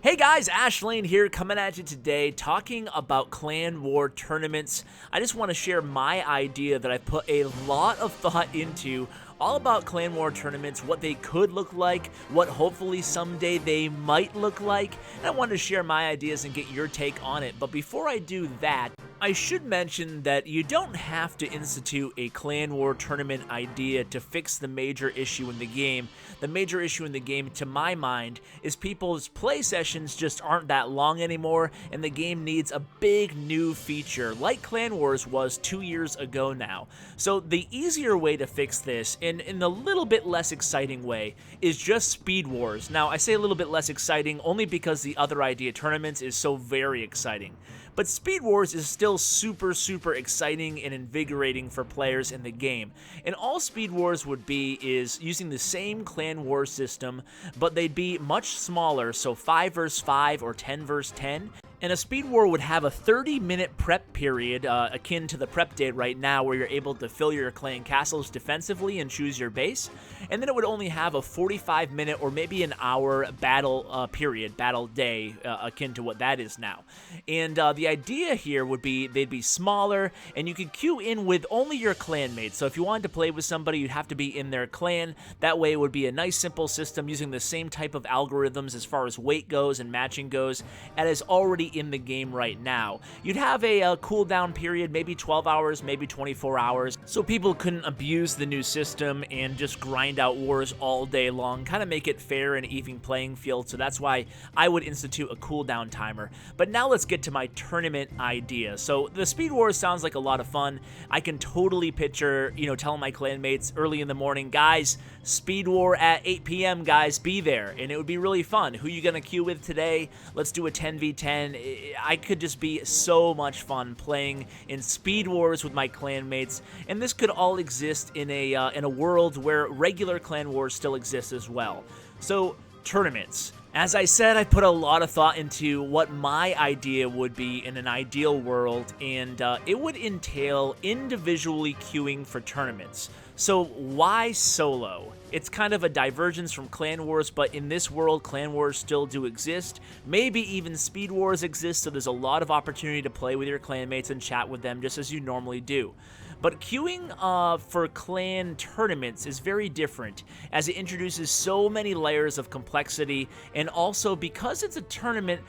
Hey guys, Ash Lane here coming at you today talking about clan war tournaments. I just want to share my idea that I put a lot of thought into all about clan war tournaments, what they could look like, what hopefully someday they might look like, and I wanted to share my ideas and get your take on it. But before I do that, I should mention that you don't have to institute a clan war tournament idea to fix the major issue in the game. The major issue in the game, to my mind, is people's play sessions just aren't that long anymore, and the game needs a big new feature, like Clan Wars was 2 years ago now. So the easier way to fix this, in a little bit less exciting way, is just Speed Wars. Now, I say a little bit less exciting only because the other idea tournaments is so very exciting. But Speed Wars is still super exciting and invigorating for players in the game. And all Speed Wars would be is using the same clan war system, but they'd be much smaller, so 5 vs 5 or 10 vs 10. And a Speed War would have a 30-minute prep period, akin to the prep date right now, where you're able to fill your clan castles defensively and choose your base. And then it would only have a 45-minute or maybe an hour battle period, battle day, akin to what that is now. And the idea here would be they'd be smaller, and you could queue in with only your clan mates. So if you wanted to play with somebody, you'd have to be in their clan. That way it would be a nice, simple system using the same type of algorithms as far as weight goes and matching goes, and is already in the game right now. You'd have a cooldown period, maybe 12 hours, maybe 24 hours, so people couldn't abuse the new system and just grind out wars all day long, kind of make it fair and even playing field. So that's why I would institute a cooldown timer. But now let's get to my tournament idea. So the Speed Wars sounds like a lot of fun. I can totally picture, telling my clanmates early in the morning, guys, Speed War at 8 p.m., guys, be there. And it would be really fun. Who you gonna queue with today? Let's do a 10v10. I could just be so much fun playing in Speed Wars with my clanmates, and this could all exist in a world where regular clan wars still exist as well. So, tournaments. As I said, I put a lot of thought into what my idea would be in an ideal world, and it would entail individually queuing for tournaments. So why solo? It's kind of a divergence from Clan Wars, but in this world, Clan Wars still do exist. Maybe even Speed Wars exist, so there's a lot of opportunity to play with your clanmates and chat with them just as you normally do. But queuing for clan tournaments is very different, as it introduces so many layers of complexity, and also because it's a tournament,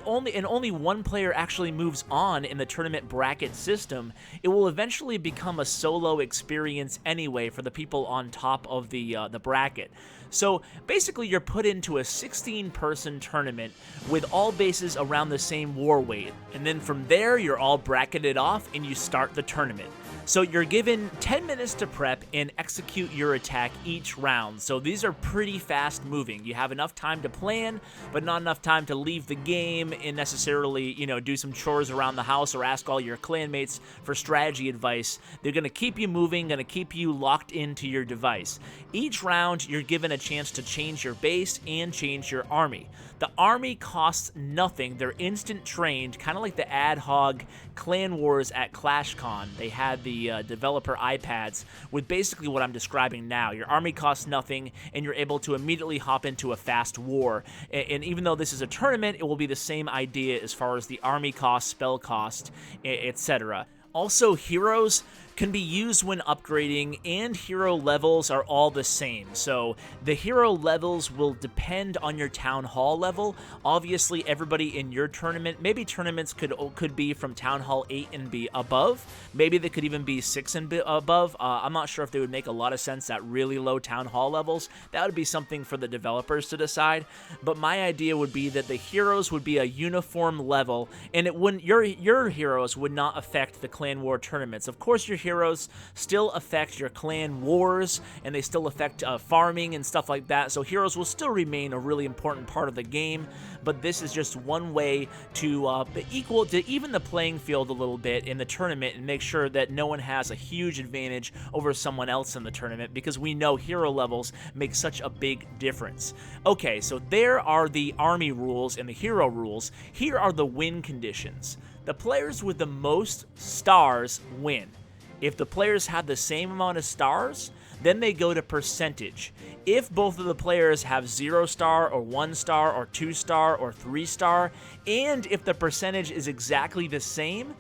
only one player actually moves on in the tournament bracket system, it will eventually become a solo experience anyway for the people on top of the bracket. So basically you're put into a 16-person tournament with all bases around the same war weight, and then from there you're all bracketed off and you start the tournament. So you're given 10 minutes to prep and execute your attack each round. So these are pretty fast moving. You have enough time to plan, but not enough time to leave the game and necessarily, do some chores around the house or ask all your clanmates for strategy advice. They're going to keep you moving, going to keep you locked into your device. Each round, you're given a chance to change your base and change your army. The army costs nothing. They're instant trained, kind of like the ad hoc Clan Wars at ClashCon. They had the developer iPads with basically what I'm describing now. Your army costs nothing, and you're able to immediately hop into a fast war. And even though this is a tournament, it will be the same idea as far as the army cost, spell cost, etc. Also, heroes can be used when upgrading, and hero levels are all the same. So the hero levels will depend on your town hall level. Obviously, everybody in your tournament, maybe tournaments could be from town hall 8 and be above. Maybe they could even be 6 and above. I'm not sure if they would make a lot of sense at really low town hall levels. That would be something for the developers to decide. But my idea would be that the heroes would be a uniform level, and it wouldn't. Your heroes would not affect the clan war tournaments. Of course, your heroes still affect your clan wars, and they still affect farming and stuff like that, so heroes will still remain a really important part of the game, but this is just one way to even the playing field a little bit in the tournament and make sure that no one has a huge advantage over someone else in the tournament, because we know hero levels make such a big difference. Okay, so there are the army rules and the hero rules. Here are the win conditions. The players with the most stars win. If the players have the same amount of stars, Then they go to percentage. If both of the players have 0 star or 1 star or 2 star or 3 star, and if the percentage is exactly the same,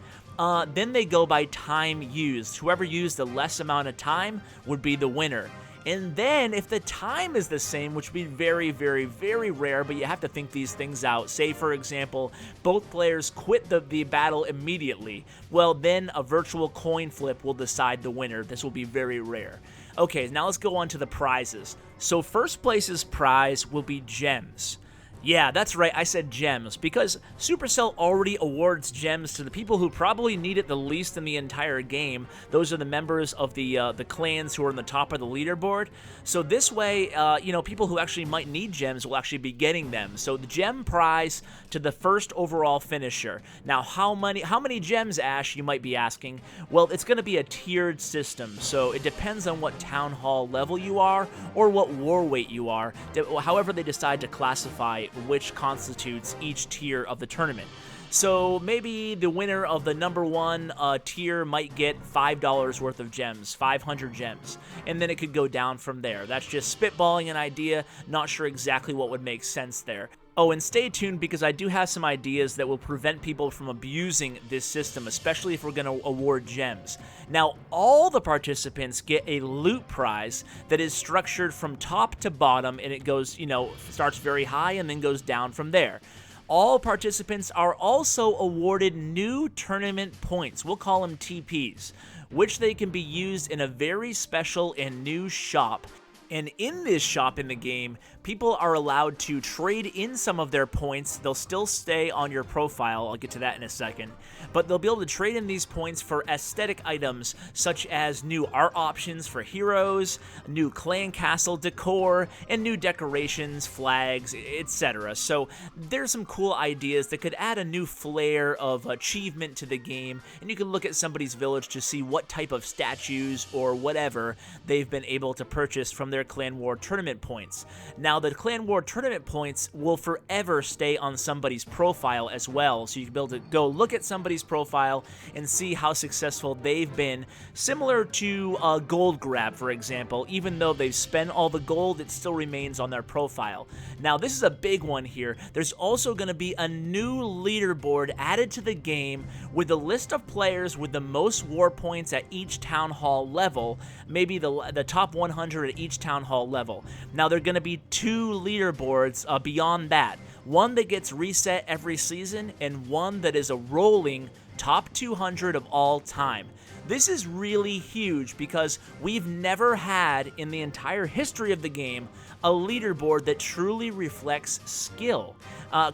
then they go by time used. Whoever used the less amount of time would be the winner. And then if the time is the same, which would be very, very, very rare, but you have to think these things out. Say, for example, both players quit the battle immediately. Well, then a virtual coin flip will decide the winner. This will be very rare. Okay, now let's go on to the prizes. So first place's prize will be gems. Yeah, that's right, I said gems, because Supercell already awards gems to the people who probably need it the least in the entire game. Those are the members of the clans who are on the top of the leaderboard. So this way, you know, people who actually might need gems will actually be getting them. So the gem prize to the first overall finisher. Now, how many gems, Ash, you might be asking? Well, it's going to be a tiered system, so it depends on what town hall level you are or what war weight you are, however they decide to classify which constitutes each tier of the tournament. So maybe the winner of the number 1 tier might get $5 worth of gems, 500 gems, and then it could go down from there. That's just spitballing an idea, not sure exactly what would make sense there. Oh, and stay tuned because I do have some ideas that will prevent people from abusing this system, especially if we're going to award gems. Now, all the participants get a loot prize that is structured from top to bottom, and it goes, you know, starts very high and then goes down from there. All participants are also awarded new tournament points. We'll call them TPs, which they can be used in a very special and new shop. And in this shop in the game, people are allowed to trade in some of their points. They'll still stay on your profile. I'll get to that in a second. But they'll be able to trade in these points for aesthetic items, such as new art options for heroes, new clan castle decor, and new decorations, flags, etc. So there's some cool ideas that could add a new flair of achievement to the game. And you can look at somebody's village to see what type of statues or whatever they've been able to purchase from their Clan War tournament points. Now, the Clan War tournament points will forever stay on somebody's profile as well, so you can be able to go look at somebody's profile and see how successful they've been, similar to a gold grab, for example. Even though they've spent all the gold, it still remains on their profile. Now, this is a big one here. There's also going to be a new leaderboard added to the game with a list of players with the most war points at each town hall level, maybe the top 100 at each town hall level. Now, there are going to be 2 leaderboards beyond that. One that gets reset every season and one that is a rolling top 200 of all time. This is really huge because we've never had in the entire history of the game a leaderboard that truly reflects skill.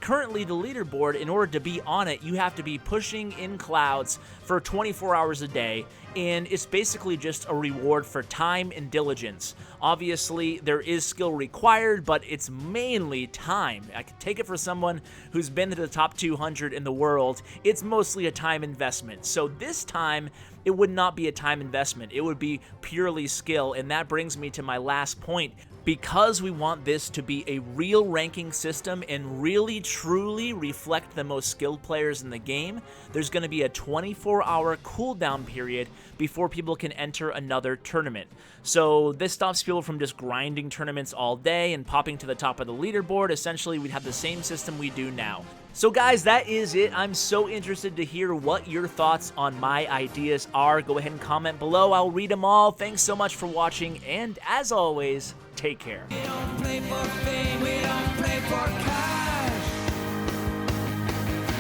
Currently, the leaderboard, in order to be on it, you have to be pushing in clouds for 24 hours a day, and it's basically just a reward for time and diligence. Obviously, there is skill required, but it's mainly time. I can take it for someone who's been to the top 200 in the world. It's mostly a time investment. So this time, it would not be a time investment. It would be purely skill, and that brings me to my last point. Because we want this to be a real ranking system and really truly reflect the most skilled players in the game, there's going to be a 24-hour cooldown period before people can enter another tournament. So this stops people from just grinding tournaments all day and popping to the top of the leaderboard. Essentially, we'd have the same system we do now. So guys, that is it. I'm so interested to hear what your thoughts on my ideas are. Go ahead and comment below. I'll read them all. Thanks so much for watching, and as always, take care. We don't play for fame, we don't play for cash.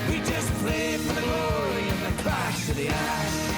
We just play for the glory and the crash of the ash.